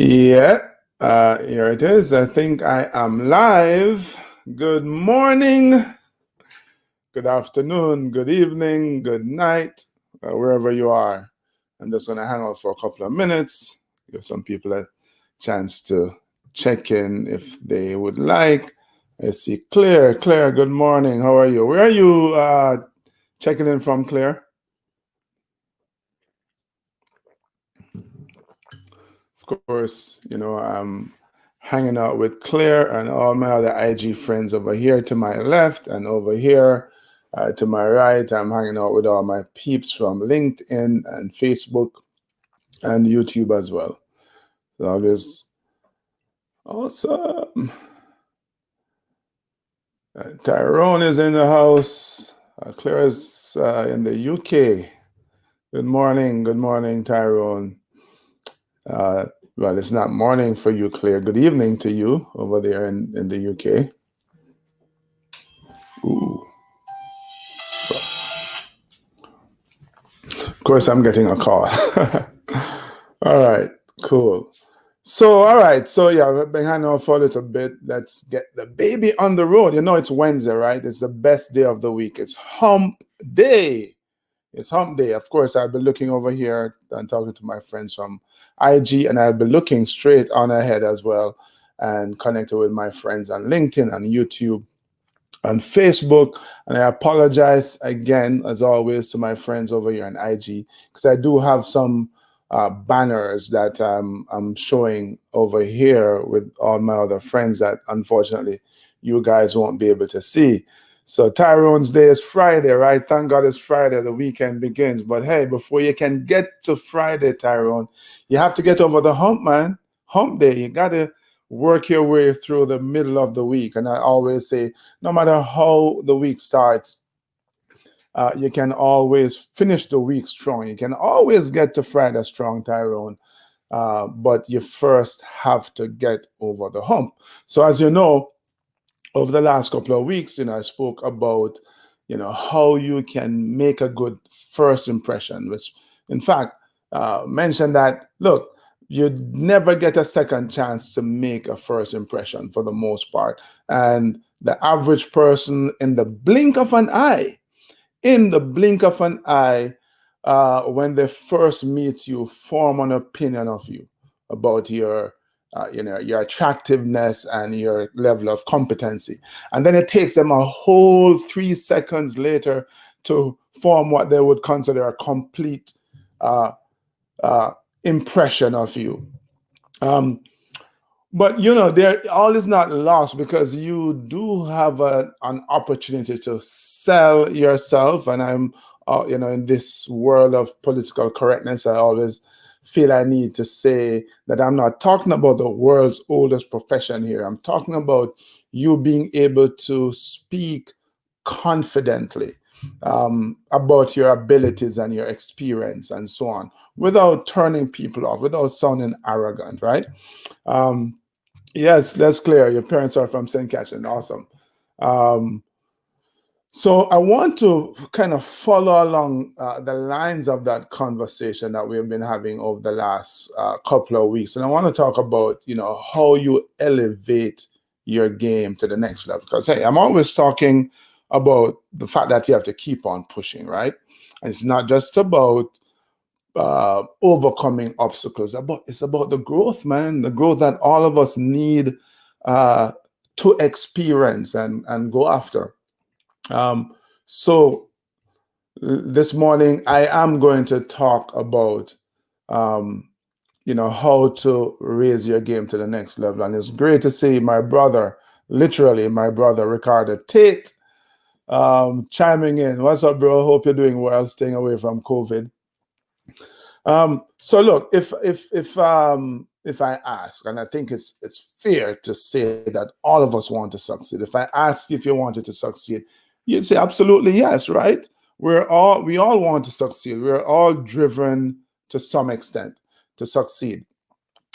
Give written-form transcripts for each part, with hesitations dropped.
Yeah, here it is. I think I am live. Good morning, good afternoon, good evening, good night, wherever you are. I'm just going to hang out for a couple of minutes, give some people a chance to check in if they would like. I see Claire. Claire, good morning. How are you? Where are you checking in from, Claire? Of course, I'm hanging out with Claire and all my other IG friends over here to my left and over here to my right. I'm hanging out with all my peeps from LinkedIn and Facebook and YouTube as well. So always awesome. Tyrone is in the house. Claire is in the UK. Good morning, Tyrone. Well, it's not morning for you, Claire. Good evening to you over there in the UK. Ooh. Of course, I'm getting a call. All right, cool. So, all right. So, yeah, we've been hanging out for a little bit. Let's get the baby on the road. You know, it's Wednesday, right? It's the best day of the week. It's hump day. It's hump day. Of course, I'll be looking over here and talking to my friends from IG, and I'll be looking straight on ahead as well and connected with my friends on LinkedIn and YouTube on Facebook. And I apologize again, as always, to my friends over here on IG, because I do have some banners that I'm showing over here with all my other friends that unfortunately you guys won't be able to see. So Tyrone's day is Friday, right? Thank God it's Friday, the weekend begins. But hey, before you can get to Friday, Tyrone, you have to get over the hump, man. Hump day. You got to work your way through the middle of the week. And I always say, no matter how the week starts, you can always finish the week strong. You can always get to Friday strong, Tyrone. But you first have to get over the hump. So as you know, over the last couple of weeks, I spoke about, how you can make a good first impression, which in fact mentioned that, look, you never get a second chance to make a first impression for the most part. And the average person, in the blink of an eye, when they first meet you, form an opinion of you about your attractiveness and your level of competency. And then it takes them a whole 3 seconds later to form what they would consider a complete impression of you. But all is not lost, because you do have an opportunity to sell yourself. And I'm, in this world of political correctness, I always feel I need to say that I'm not talking about the world's oldest profession here. I'm talking about you being able to speak confidently about your abilities and your experience and so on, without turning people off, without sounding arrogant, right? Yes, that's clear. Your parents are from St. Catherine. Awesome. Um, so I want to kind of follow along the lines of that conversation that we've been having over the last couple of weeks. And I want to talk about, how you elevate your game to the next level. Because, hey, I'm always talking about the fact that you have to keep on pushing, right? And it's not just about overcoming obstacles. It's about the growth, man. The growth that all of us need to experience and go after. So this morning I am going to talk about how to raise your game to the next level. And it's great to see my brother, literally my brother Ricardo Tate, chiming in. What's up, bro? Hope you're doing well, staying away from COVID. So look, if I ask, and I think it's fair to say that all of us want to succeed. If I ask if you wanted to succeed, you'd say absolutely yes, right? We all want to succeed. We're all driven to some extent to succeed.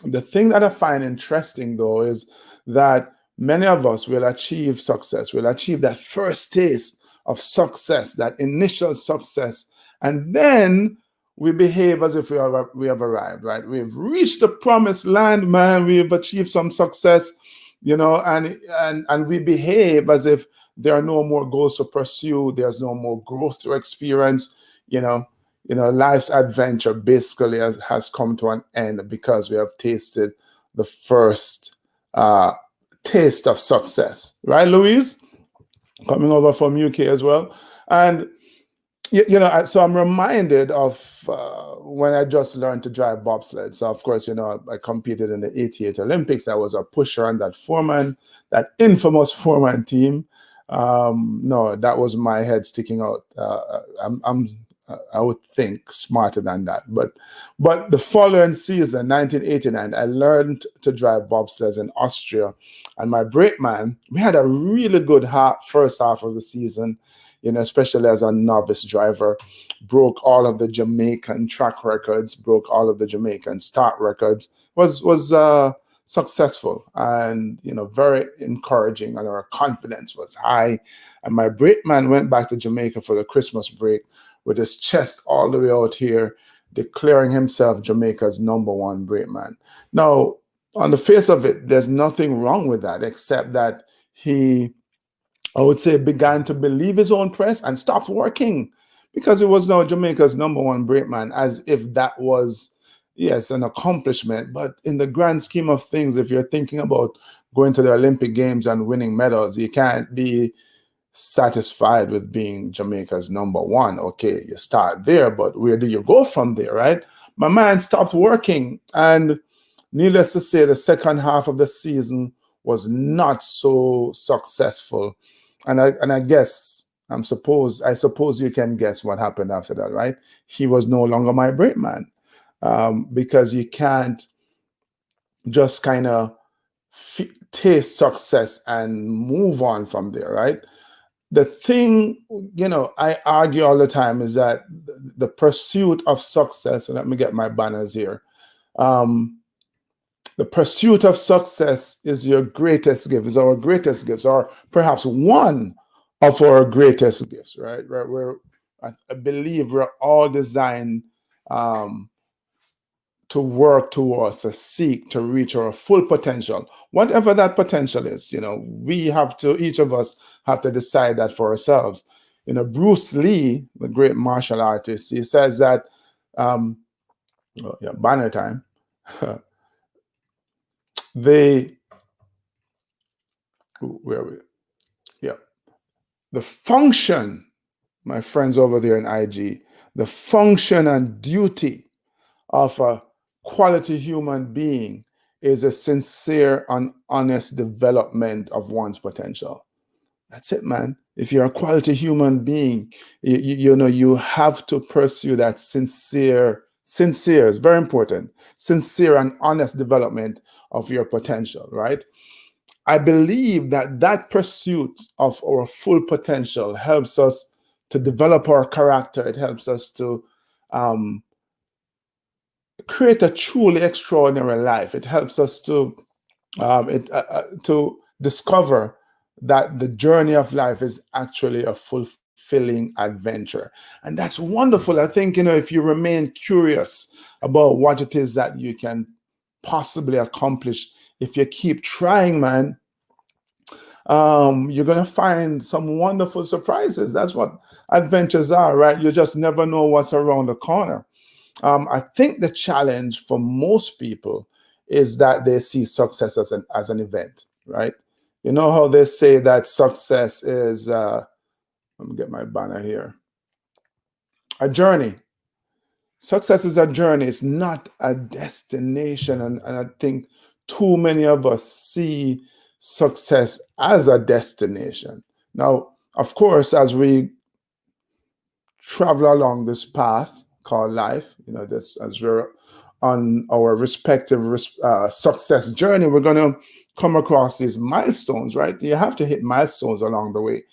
The thing that I find interesting, though, is that many of us will achieve success. We'll achieve that first taste of success, that initial success, and then we behave as if we have arrived, right? We've reached the promised land, man. We've achieved some success, and we behave as if there are no more goals to pursue. There's no more growth to experience. You know, life's adventure basically has come to an end because we have tasted the first taste of success, right, Louise? Coming over from UK as well, and so I'm reminded of when I just learned to drive bobsled. So of course, I competed in the '88 Olympics. I was a pusher on that infamous foreman team. No, that was my head sticking out. I would think smarter than that. But the following season, 1989, I learned to drive bobsleds in Austria. And my brakeman, we had a really good first half of the season, especially as a novice driver, broke all of the Jamaican track records, broke all of the Jamaican start records, was successful and, very encouraging, and our confidence was high. And my brakeman went back to Jamaica for the Christmas break with his chest all the way out here, declaring himself Jamaica's #1 brakeman. Now, on the face of it, there's nothing wrong with that, except that he, I would say, began to believe his own press and stopped working because he was now Jamaica's #1 brakeman, as if that was, yes, an accomplishment. But in the grand scheme of things, if you're thinking about going to the Olympic Games and winning medals, you can't be satisfied with being Jamaica's #1. Okay, you start there, but where do you go from there, right? My man stopped working, and needless to say, the second half of the season was not so successful. And I guess I suppose you can guess what happened after that, right? He was no longer my brakeman, because you can't just kind of taste success and move on from there, right? The thing, I argue all the time is that the pursuit of success, and let me get my banners here. The pursuit of success is your greatest gift, is our greatest gifts, or perhaps one of our greatest gifts, right? I believe we're all designed to work towards, to seek, to reach our full potential, whatever that potential is. Each of us have to decide that for ourselves. Bruce Lee, the great martial artist, he says that, banner time, where are we? Yeah. The function, my friends over there in IG, the function and duty of a quality human being is a sincere and honest development of one's potential. That's it, man. If you're a quality human being, you have to pursue that sincere is very important, sincere and honest development of your potential, right? I believe that pursuit of our full potential helps us to develop our character. It helps us to create a truly extraordinary life. It helps us to discover that the journey of life is actually a fulfilling adventure. And that's wonderful. I think, if you remain curious about what it is that you can possibly accomplish, if you keep trying, man, you're going to find some wonderful surprises. That's what adventures are, right? You just never know what's around the corner. I think the challenge for most people is that they see success as an event, right? You know how they say that success is, let me get my banner here, a journey. Success is a journey. It's not a destination. And I think too many of us see success as a destination. Now, of course, as we travel along this path called life, as we're on our respective success journey, we're going to come across these milestones, right? You have to hit milestones along the way.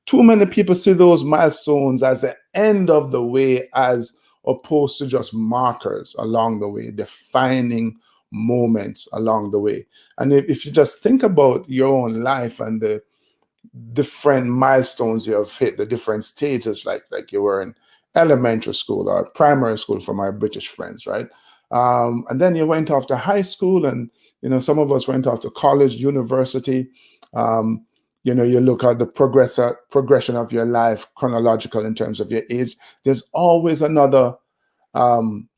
Too many people see those milestones as the end of the way, as opposed to just markers along the way, defining moments along the way. And if you just think about your own life and the different milestones you have hit, the different stages, like you were elementary school or primary school for my British friends, right? And then you went off to high school, and some of us went off to college, university. Um, you look at the progression of your life, chronological in terms of your age. There's always another um,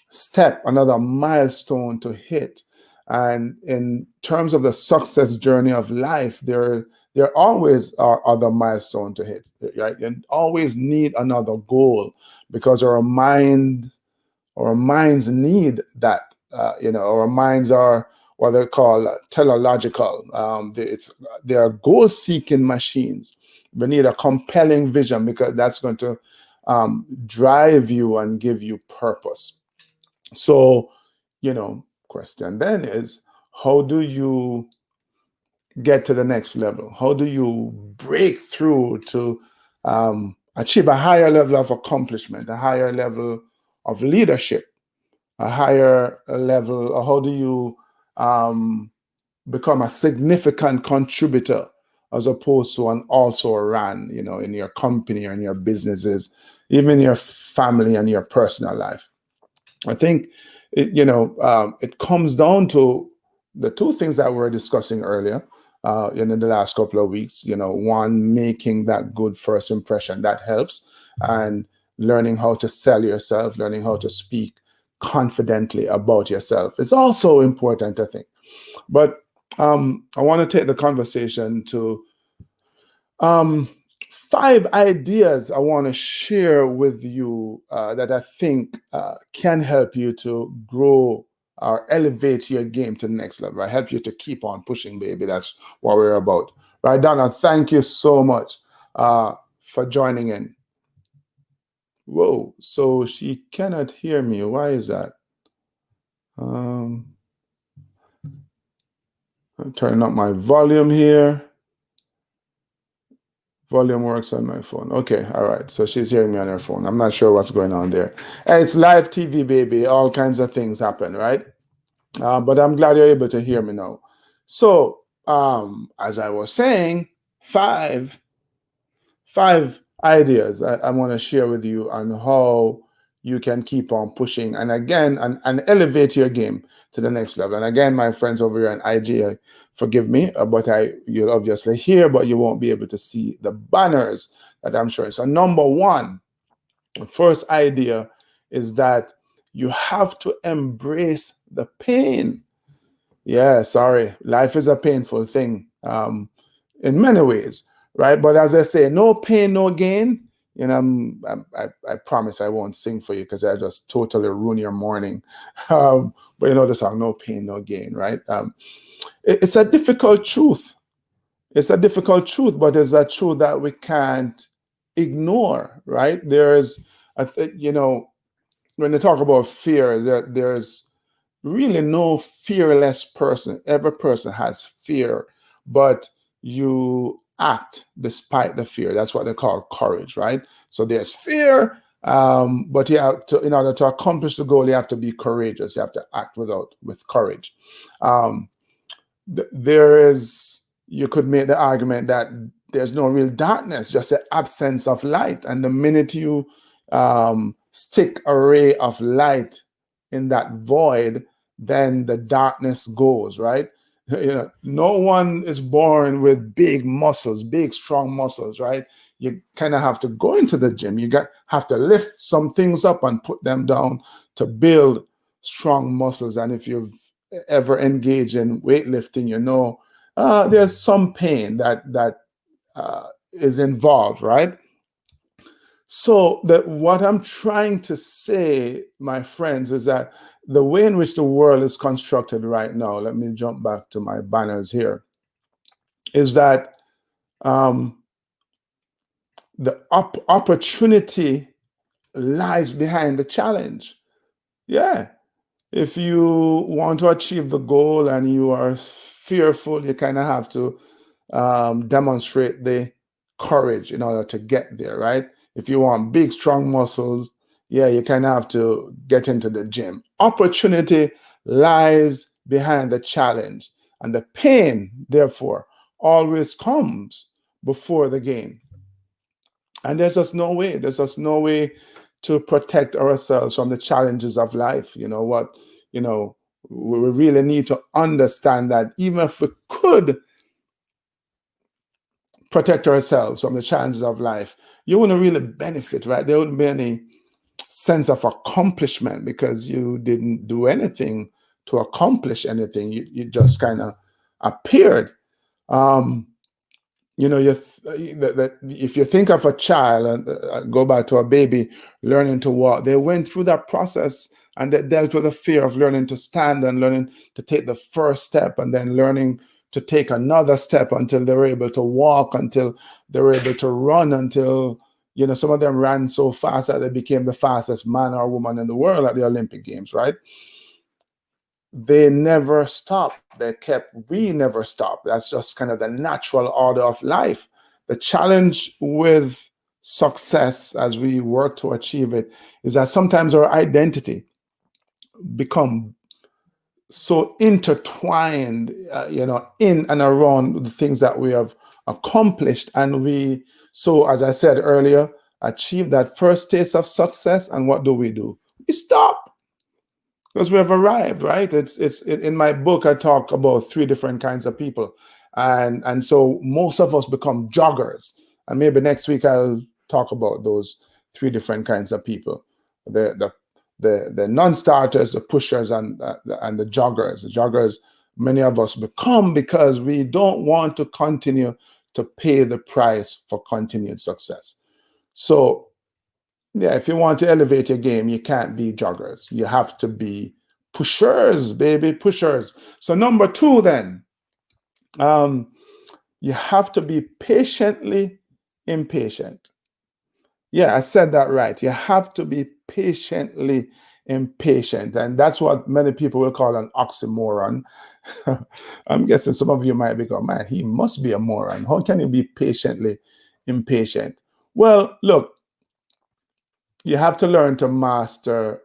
step, another milestone to hit. And in terms of the success journey of life, there always are other milestones to hit, right? You always need another goal because our minds need that. Our minds are what they call teleological. They are goal-seeking machines. We need a compelling vision because that's going to drive you and give you purpose. So, question then is, how do you get to the next level? How do you break through to achieve a higher level of accomplishment, a higher level of leadership, a higher level? Or how do you become a significant contributor as opposed to an also ran, in your company or in your businesses, even in your family and your personal life? I think it comes down to the two things that we were discussing earlier in the last couple of weeks. One, making that good first impression, that helps, and learning how to sell yourself, learning how to speak confidently about yourself. It's also important, I think. But I want to take the conversation to 5 ideas I want to share with you that I think can help you to grow or elevate your game to the next level. Right? Help you to keep on pushing, baby. That's what we're about. Right, Donna, thank you so much for joining in. Whoa, so she cannot hear me. Why is that? I'm turning up my volume here. Volume works on my phone. Okay, all right. So she's hearing me on her phone. I'm not sure what's going on there. Hey, it's live TV, baby. All kinds of things happen, right? But I'm glad you're able to hear me now. So, as I was saying, five ideas I want to share with you on how you can keep on pushing and again and elevate your game to the next level. And again, my friends over here on IG, forgive me, but you'll obviously hear, but you won't be able to see the banners that I'm showing. So number one, the first idea is that you have to embrace the pain. Yeah, sorry, life is a painful thing in many ways, right? But as I say, no pain, no gain. I promise I won't sing for you because I just totally ruin your morning. But the song, no pain, no gain, right? It's a difficult truth. It's a difficult truth, but it's a truth that we can't ignore, right? When they talk about fear, there's really no fearless person. Every person has fear, but you act despite the fear. That's what they call courage, right? So there's fear, but in order to accomplish the goal, you have to be courageous. You have to act with courage. You could make the argument that there's no real darkness, just an absence of light. And the minute you stick a ray of light in that void, then the darkness goes, right? No one is born with big muscles, big, strong muscles, right? You kind of have to go into the gym. Have to lift some things up and put them down to build strong muscles. And if you've ever engaged in weightlifting, there's some pain that is involved, right? So what I'm trying to say, my friends, is that the way in which the world is constructed right now, let me jump back to my banners here, is that the opportunity lies behind the challenge. Yeah. If you want to achieve the goal and you are fearful, you kind of have to demonstrate the courage in order to get there, right? If you want big, strong muscles, yeah, you kind of have to get into the gym. Opportunity lies behind the challenge, and the pain, therefore, always comes before the gain. And there's just no way to protect ourselves from the challenges of life. You know what? You know, we really need to understand that even if we could protect ourselves from the challenges of life, you wouldn't really benefit, right? There wouldn't be any sense of accomplishment because you didn't do anything to accomplish anything. You just kind of appeared. Um, you know, if you think of a child and go back to a baby learning to walk, they went through that process and they dealt with the fear of learning to stand and learning to take the first step and then learning to take another step until they were able to walk, until they were able to run, until, you know, some of them ran so fast that they became the fastest man or woman in the world at the Olympic Games, right? They never stopped. We never stopped. That's just kind of the natural order of life. The challenge with success as we work to achieve it is that sometimes our identity become so intertwined, you know, in and around the things that we have accomplished. And we, so as I said earlier, achieve that first taste of success. And what do? We stop because we have arrived, right? It's in my book. I talk about three different kinds of people, and so most of us become joggers. And maybe next week I'll talk about those three different kinds of people: the the non-starters, the pushers, and the joggers. The joggers, many of us become because we don't want to continue to pay the price for continued success. So yeah, if you want to elevate your game, you can't be joggers. You have to be pushers, baby, pushers. So number two, then, um, you have to be patiently impatient. Yeah, I said that right. You have to be patiently impatient. And that's what many people will call an oxymoron. I'm guessing some of you might be going, man, he must be a moron. How can you be patiently impatient? Well, look, you have to learn to master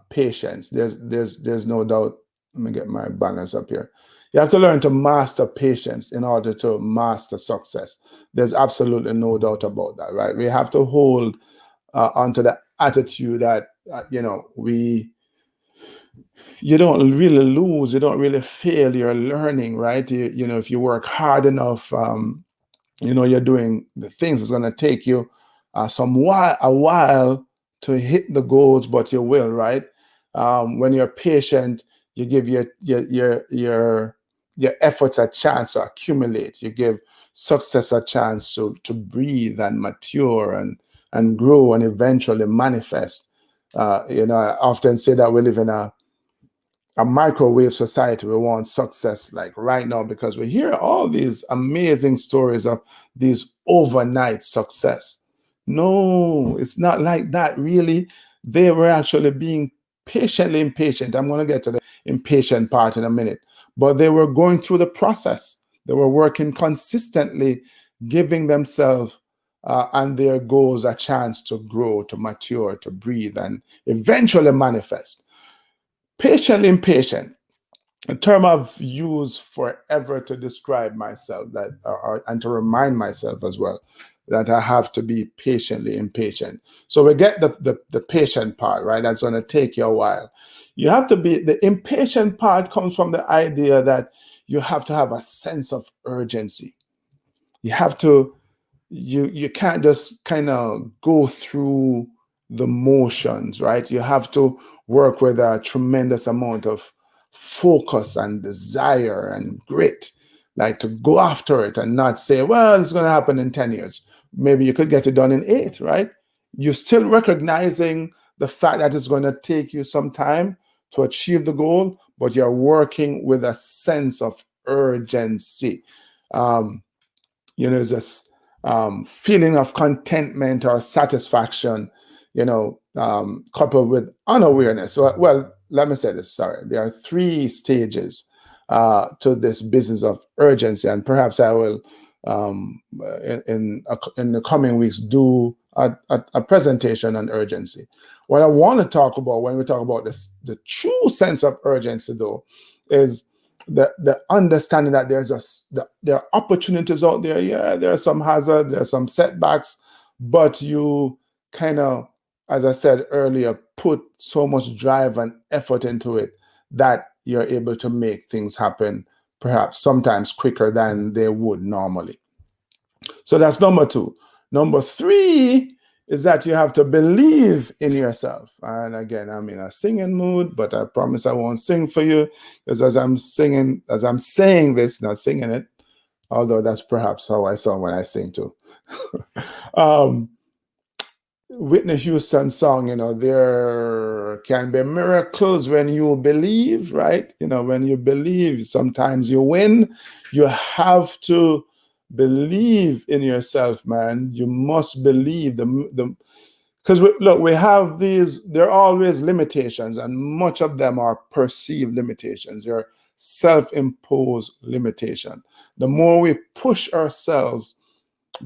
patience. There's no doubt. Let me get my balance up here. You have to learn to master patience in order to master success. There's absolutely no doubt about that, right? We have to hold onto the attitude that you know, you don't really lose, you don't really fail. You're learning, right? You know, if you work hard enough, you know, you're doing the things. It's going to take you a while to hit the goals, but you will, right? When you're patient, you give your efforts a chance to accumulate. You give success a chance to breathe and mature and grow and eventually manifest. You know, I often say that we live in a microwave society. We want success like right now because we hear all these amazing stories of these overnight success. No, it's not like that, really. They were actually being patiently impatient. I'm going to get to the impatient part in a minute, but they were going through the process. They were working consistently, giving themselves and their goals a chance to grow, to mature, to breathe, and eventually manifest. Patiently impatient, a term I've used forever to describe myself, that and to remind myself as well that I have to be patiently impatient. So we get the patient part, right? That's going to take you a while. You have to be, the impatient part comes from the idea that you have to have a sense of urgency. You have to, you can't just kind of go through the motions, right? You have to work with a tremendous amount of focus and desire and grit, like to go after it and not say, well, it's going to happen in 10 years. Maybe you could get it done in 8, right? You're still recognizing the fact that it's going to take you some time to achieve the goal, but you're working with a sense of urgency. Um, you know, this feeling of contentment or satisfaction, you know, coupled with unawareness. So, well, let me say this, sorry. There are 3 stages to this business of urgency, and perhaps I will, in the coming weeks, do a presentation on urgency. What I want to talk about when we talk about this, the true sense of urgency, though, is the understanding that there are opportunities out there. Yeah, there are some hazards, there are some setbacks, but you kind of as I said earlier, put so much drive and effort into it that you're able to make things happen, perhaps sometimes quicker than they would normally. So that's number two. Number three is that you have to believe in yourself. And again, I'm in a singing mood, but I promise I won't sing for you, because as I'm saying this, not singing it, although that's perhaps how I sound when I sing too. um, Whitney Houston song, there can be miracles when you believe, right? When you believe, sometimes you win. You have to believe in yourself, man. You must believe because look, we have these, there are always limitations, and much of them are perceived limitations. They're self-imposed limitation. The more we push ourselves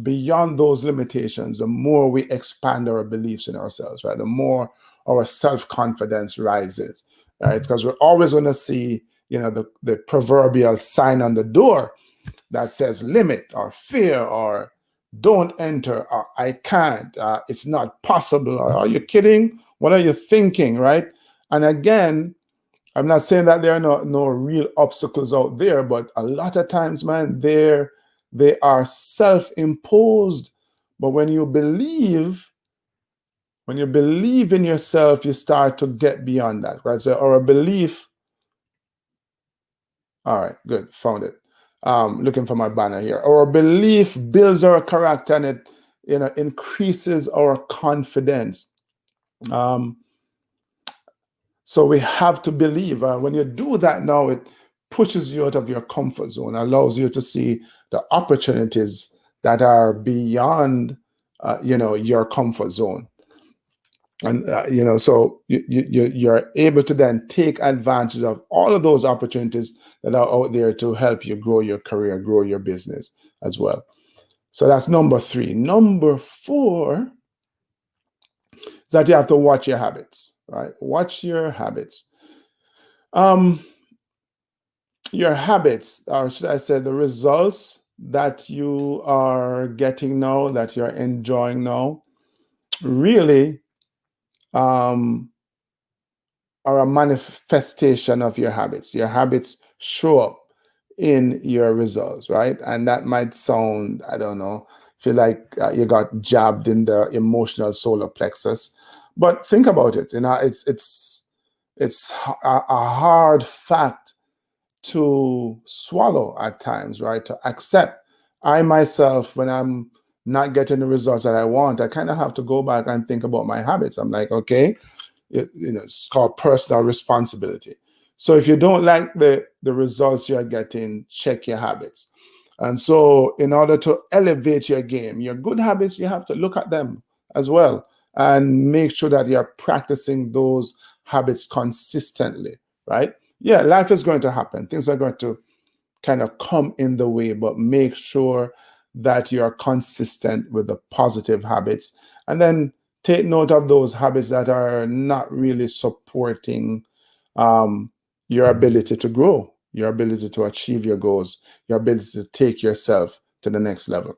beyond those limitations, the more we expand our beliefs in ourselves, right? The more our self-confidence rises, right? Because we're always going to see, the proverbial sign on the door that says limit or fear or don't enter or I can't, it's not possible, or are you kidding? What are you thinking, right? And again, I'm not saying that there are no real obstacles out there, but a lot of times, man, they are self-imposed. But when you believe in yourself, you start to get beyond that, right? So our belief. All right, good, found it. Looking for my banner here. Our belief builds our character, and it increases our confidence. So we have to believe. When you do that now, it pushes you out of your comfort zone, allows you to see the opportunities that are beyond, your comfort zone. And, so you're able to then take advantage of all of those opportunities that are out there to help you grow your career, grow your business as well. So that's number three. Number four is that you have to watch your habits, right? Watch your habits. Your habits, or should I say the results that you are getting now, that you're enjoying now, really are a manifestation of your habits. Your habits show up in your results, right? And that might sound, I don't know, feel like you got jabbed in the emotional solar plexus, but think about it. It's a hard fact to swallow at times, right? To accept. I myself, when I'm not getting the results that I want, I kind of have to go back and think about my habits. I'm like, okay, it's called personal responsibility. So if you don't like the results you're getting, check your habits. And so in order to elevate your game, your good habits, you have to look at them as well and make sure that you're practicing those habits consistently, right? Yeah, life is going to happen. Things are going to kind of come in the way, but make sure that you're consistent with the positive habits. And then take note of those habits that are not really supporting your ability to grow, your ability to achieve your goals, your ability to take yourself to the next level.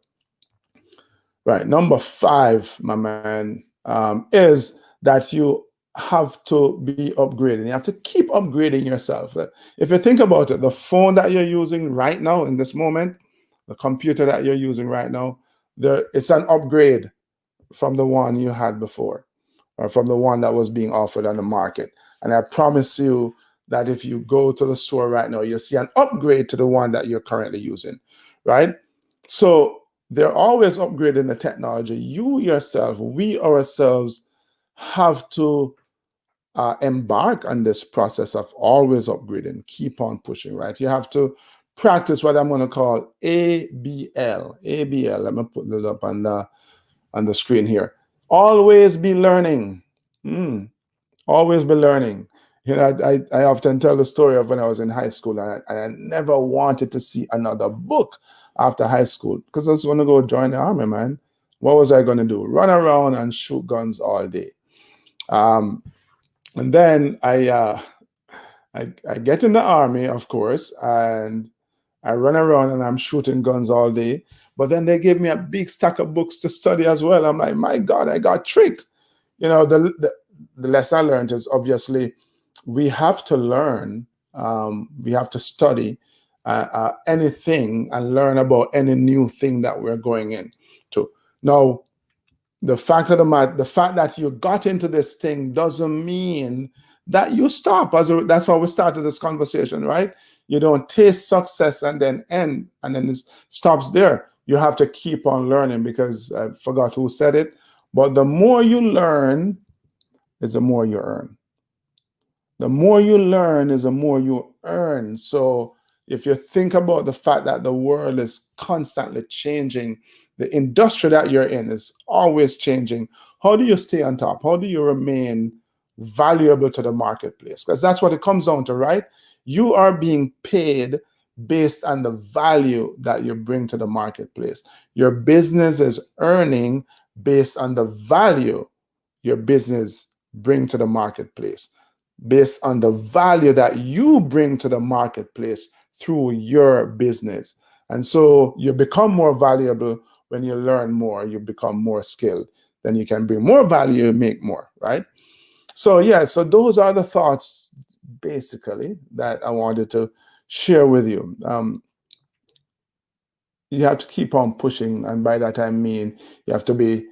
Right. Number five, my man, is that you have to be upgrading. You have to keep upgrading yourself. If you think about it, the phone that you're using right now in this moment, the computer that you're using right now, it's an upgrade from the one you had before, or from the one that was being offered on the market. And I promise you that if you go to the store right now, you'll see an upgrade to the one that you're currently using, right? So they're always upgrading the technology. You yourself, we ourselves have to embark on this process of always upgrading, keep on pushing, right? You have to practice what I'm going to call ABL. ABL, let me put it up on the screen here. Always be learning. Always be learning. I often tell the story of when I was in high school, and I never wanted to see another book after high school because I was going to go join the army, man. What was I going to do? Run around and shoot guns all day. And then I get in the army, of course, and I run around and I'm shooting guns all day. But then they gave me a big stack of books to study as well. I'm like, my God, I got tricked. the lesson I learned is obviously we have to learn, we have to study anything and learn about any new thing that we're going into. Now, the fact of the matter, the fact that you got into this thing doesn't mean that you stop. That's how we started this conversation, right? You don't taste success and then end, and then it stops there. You have to keep on learning, because I forgot who said it, but the more you learn is the more you earn. The more you learn is the more you earn. So if you think about the fact that the world is constantly changing, the industry that you're in is always changing, how do you stay on top? How do you remain valuable to the marketplace? Because that's what it comes down to, right? You are being paid based on the value that you bring to the marketplace. Your business is earning based on the value your business bring to the marketplace, based on the value that you bring to the marketplace through your business. And so you become more valuable when you learn more, you become more skilled, then you can bring more value, make more, right? So yeah, so those are the thoughts basically that I wanted to share with you. You have to keep on pushing, and by that I mean you have to be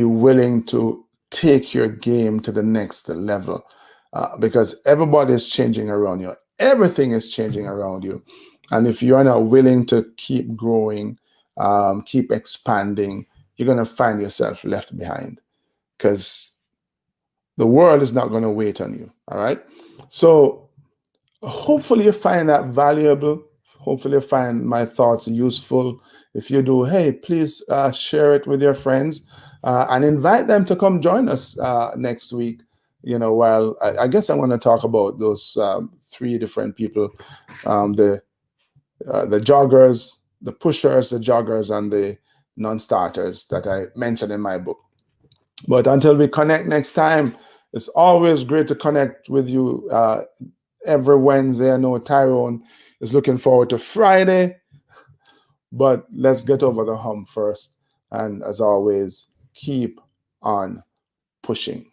willing to take your game to the next level, because everybody is changing around you. Everything is changing around you. And if you're not willing to keep growing, keep expanding, you're going to find yourself left behind, because the world is not going to wait on you. All right. So hopefully you find that valuable. Hopefully you find my thoughts useful. If you do, hey, please share it with your friends, and invite them to come join us next week. While I guess I want to talk about those three different people, the joggers, the pushers, the joggers, and the non-starters that I mentioned in my book. But until we connect next time, it's always great to connect with you every Wednesday. I know Tyrone is looking forward to Friday, but let's get over the hump first. And as always, keep on pushing.